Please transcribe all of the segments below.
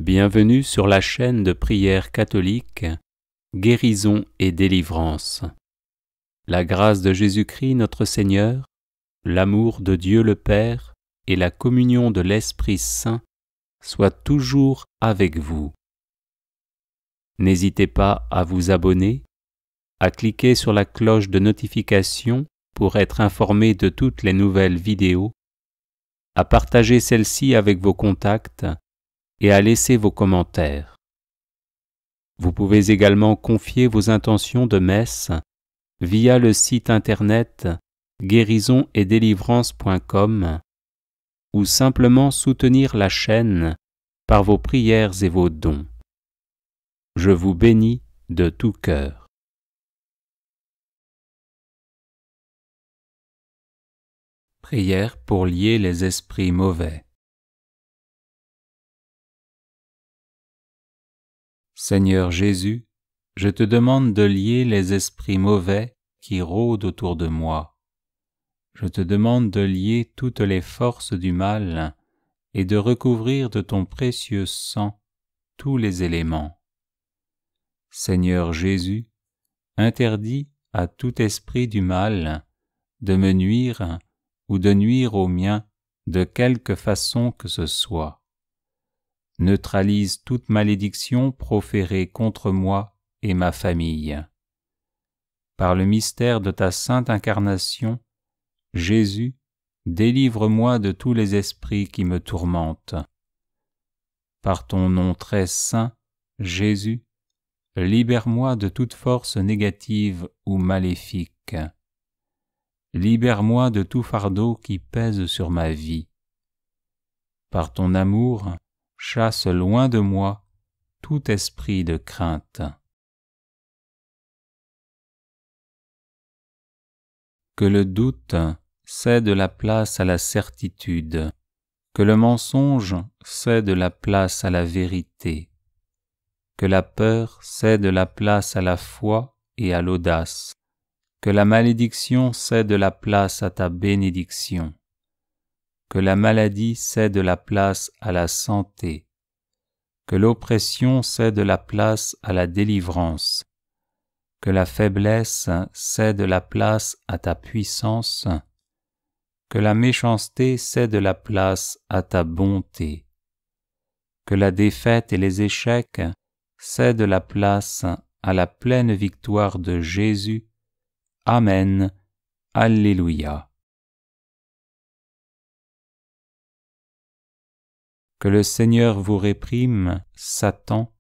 Bienvenue sur la chaîne de prière catholique Guérison et délivrance. La grâce de Jésus-Christ notre Seigneur, l'amour de Dieu le Père et la communion de l'Esprit Saint soient toujours avec vous. N'hésitez pas à vous abonner, à cliquer sur la cloche de notification pour être informé de toutes les nouvelles vidéos, à partager celle-ci avec vos contacts et à laisser vos commentaires. Vous pouvez également confier vos intentions de messe via le site internet guérisonetdélivrance.com ou simplement soutenir la chaîne par vos prières et vos dons. Je vous bénis de tout cœur. Prière pour lier les esprits mauvais. Seigneur Jésus, je te demande de lier les esprits mauvais qui rôdent autour de moi. Je te demande de lier toutes les forces du mal et de recouvrir de ton précieux sang tous les éléments. Seigneur Jésus, interdis à tout esprit du mal de me nuire ou de nuire au mien de quelque façon que ce soit. Neutralise toute malédiction proférée contre moi et ma famille. Par le mystère de ta sainte incarnation, Jésus, délivre-moi de tous les esprits qui me tourmentent. Par ton nom très saint, Jésus, libère-moi de toute force négative ou maléfique. Libère-moi de tout fardeau qui pèse sur ma vie. Par ton amour, chasse loin de moi tout esprit de crainte. Que le doute cède la place à la certitude, que le mensonge cède la place à la vérité, que la peur cède la place à la foi et à l'audace, que la malédiction cède la place à ta bénédiction, que la maladie cède la place à la santé, que l'oppression cède la place à la délivrance, que la faiblesse cède la place à ta puissance, que la méchanceté cède la place à ta bonté, que la défaite et les échecs cèdent la place à la pleine victoire de Jésus. Amen. Alléluia. Que le Seigneur vous réprime, Satan,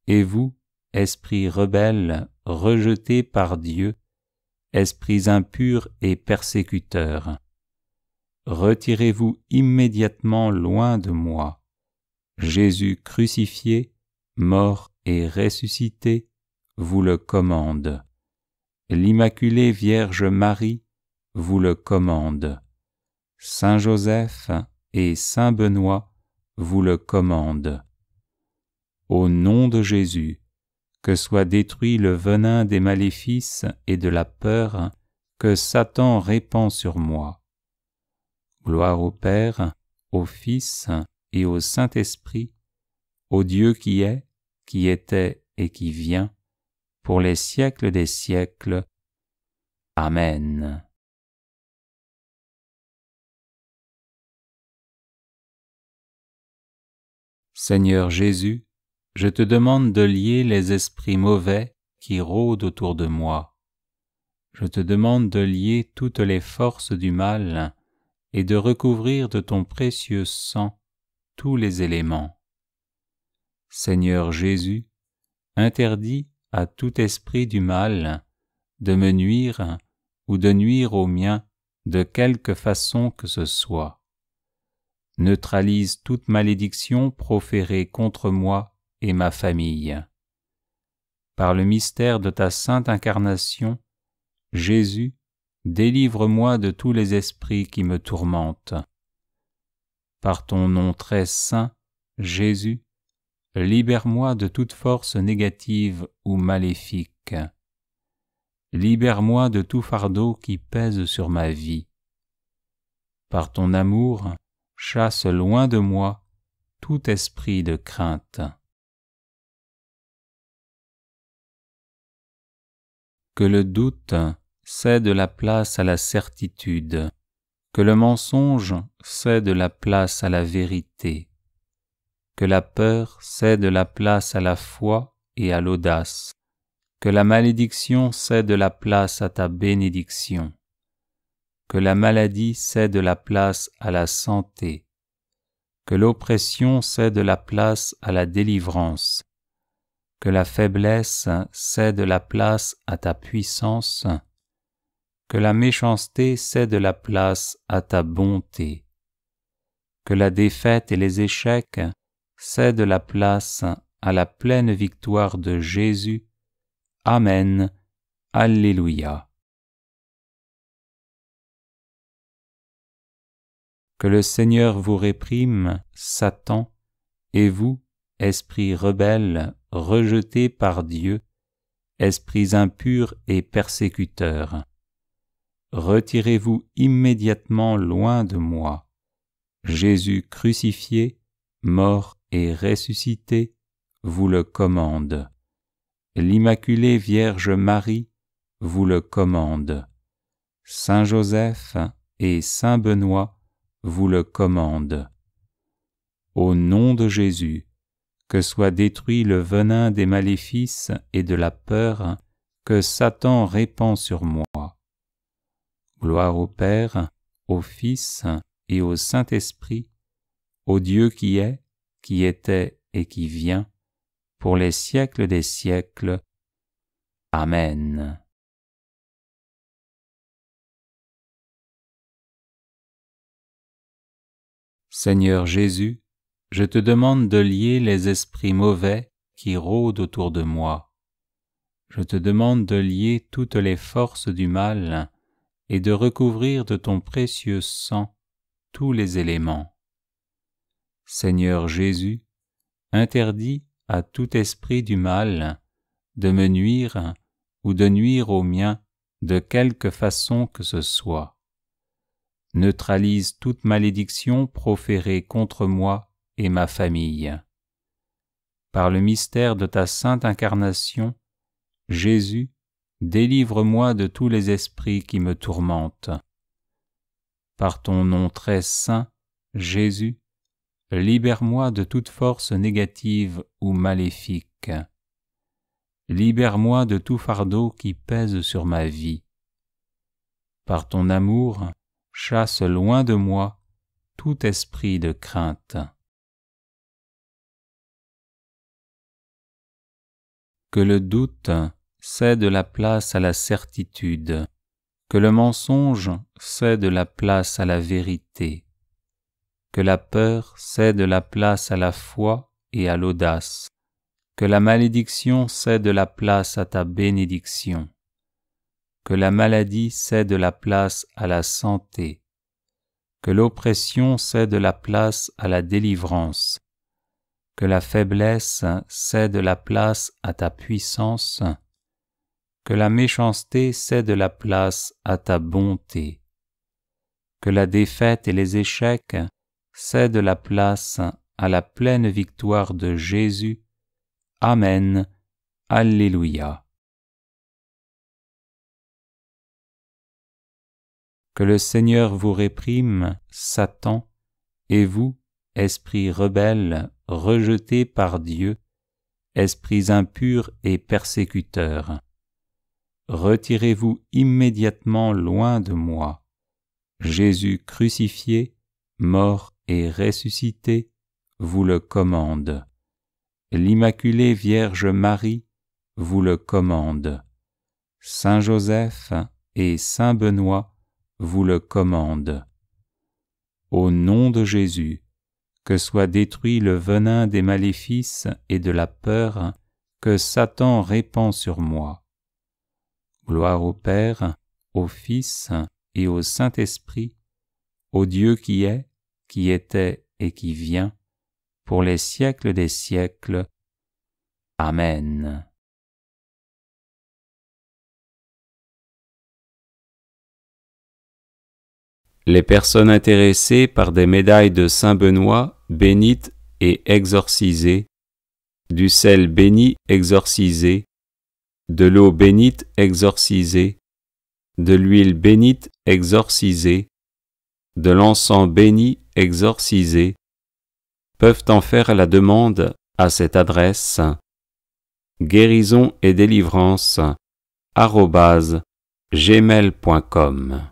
et vous, esprits rebelles, rejetés par Dieu, esprits impurs et persécuteurs. Retirez-vous immédiatement loin de moi. Jésus crucifié, mort et ressuscité, vous le commande. L'Immaculée Vierge Marie vous le commande. Saint Joseph et Saint Benoît vous le commande. Au nom de Jésus, que soit détruit le venin des maléfices et de la peur que Satan répand sur moi. Gloire au Père, au Fils et au Saint-Esprit, au Dieu qui est, qui était et qui vient, pour les siècles des siècles. Amen. Seigneur Jésus, je te demande de lier les esprits mauvais qui rôdent autour de moi. Je te demande de lier toutes les forces du mal et de recouvrir de ton précieux sang tous les éléments. Seigneur Jésus, interdis à tout esprit du mal de me nuire ou de nuire au mien de quelque façon que ce soit. Neutralise toute malédiction proférée contre moi et ma famille. Par le mystère de ta sainte incarnation, Jésus, délivre-moi de tous les esprits qui me tourmentent. Par ton nom très saint, Jésus, libère-moi de toute force négative ou maléfique. Libère-moi de tout fardeau qui pèse sur ma vie. Par ton amour, chasse loin de moi tout esprit de crainte. Que le doute cède la place à la certitude, que le mensonge cède la place à la vérité, que la peur cède la place à la foi et à l'audace, que la malédiction cède la place à ta bénédiction, que la maladie cède la place à la santé, que l'oppression cède la place à la délivrance, que la faiblesse cède la place à ta puissance, que la méchanceté cède la place à ta bonté, que la défaite et les échecs cèdent la place à la pleine victoire de Jésus. Amen. Alléluia. Que le Seigneur vous réprime, Satan, et vous, esprits rebelles, rejetés par Dieu, esprits impurs et persécuteurs. Retirez-vous immédiatement loin de moi. Jésus crucifié, mort et ressuscité, vous le commande. L'Immaculée Vierge Marie vous le commande. Saint Joseph et Saint Benoît vous le commandent. Au nom de Jésus, que soit détruit le venin des maléfices et de la peur que Satan répand sur moi. Gloire au Père, au Fils et au Saint-Esprit, au Dieu qui est, qui était et qui vient, pour les siècles des siècles. Amen. Seigneur Jésus, je te demande de lier les esprits mauvais qui rôdent autour de moi. Je te demande de lier toutes les forces du mal et de recouvrir de ton précieux sang tous les éléments. Seigneur Jésus, interdis à tout esprit du mal de me nuire ou de nuire au mien de quelque façon que ce soit. Neutralise toute malédiction proférée contre moi et ma famille. Par le mystère de ta sainte incarnation, Jésus, délivre-moi de tous les esprits qui me tourmentent. Par ton nom très saint, Jésus, libère-moi de toute force négative ou maléfique. Libère-moi de tout fardeau qui pèse sur ma vie. Par ton amour, chasse loin de moi tout esprit de crainte. Que le doute cède la place à la certitude, que le mensonge cède la place à la vérité, que la peur cède la place à la foi et à l'audace, que la malédiction cède la place à ta bénédiction, que la maladie cède la place à la santé, que l'oppression cède la place à la délivrance, que la faiblesse cède la place à ta puissance, que la méchanceté cède la place à ta bonté, que la défaite et les échecs cèdent la place à la pleine victoire de Jésus. Amen. Alléluia. Que le Seigneur vous réprime, Satan, et vous, esprits rebelles, rejetés par Dieu, esprits impurs et persécuteurs. Retirez-vous immédiatement loin de moi. Jésus crucifié, mort et ressuscité, vous le commande. L'Immaculée Vierge Marie vous le commande. Saint Joseph et Saint Benoît vous le commandent. Au nom de Jésus, que soit détruit le venin des maléfices et de la peur que Satan répand sur moi. Gloire au Père, au Fils et au Saint-Esprit, au Dieu qui est, qui était et qui vient, pour les siècles des siècles. Amen. Les personnes intéressées par des médailles de Saint Benoît, bénites et exorcisé, du sel béni exorcisé, de l'eau bénite exorcisée, de l'huile bénite exorcisée, de l'encens béni exorcisé, peuvent en faire la demande à cette adresse guérison et délivrance @gmail.com.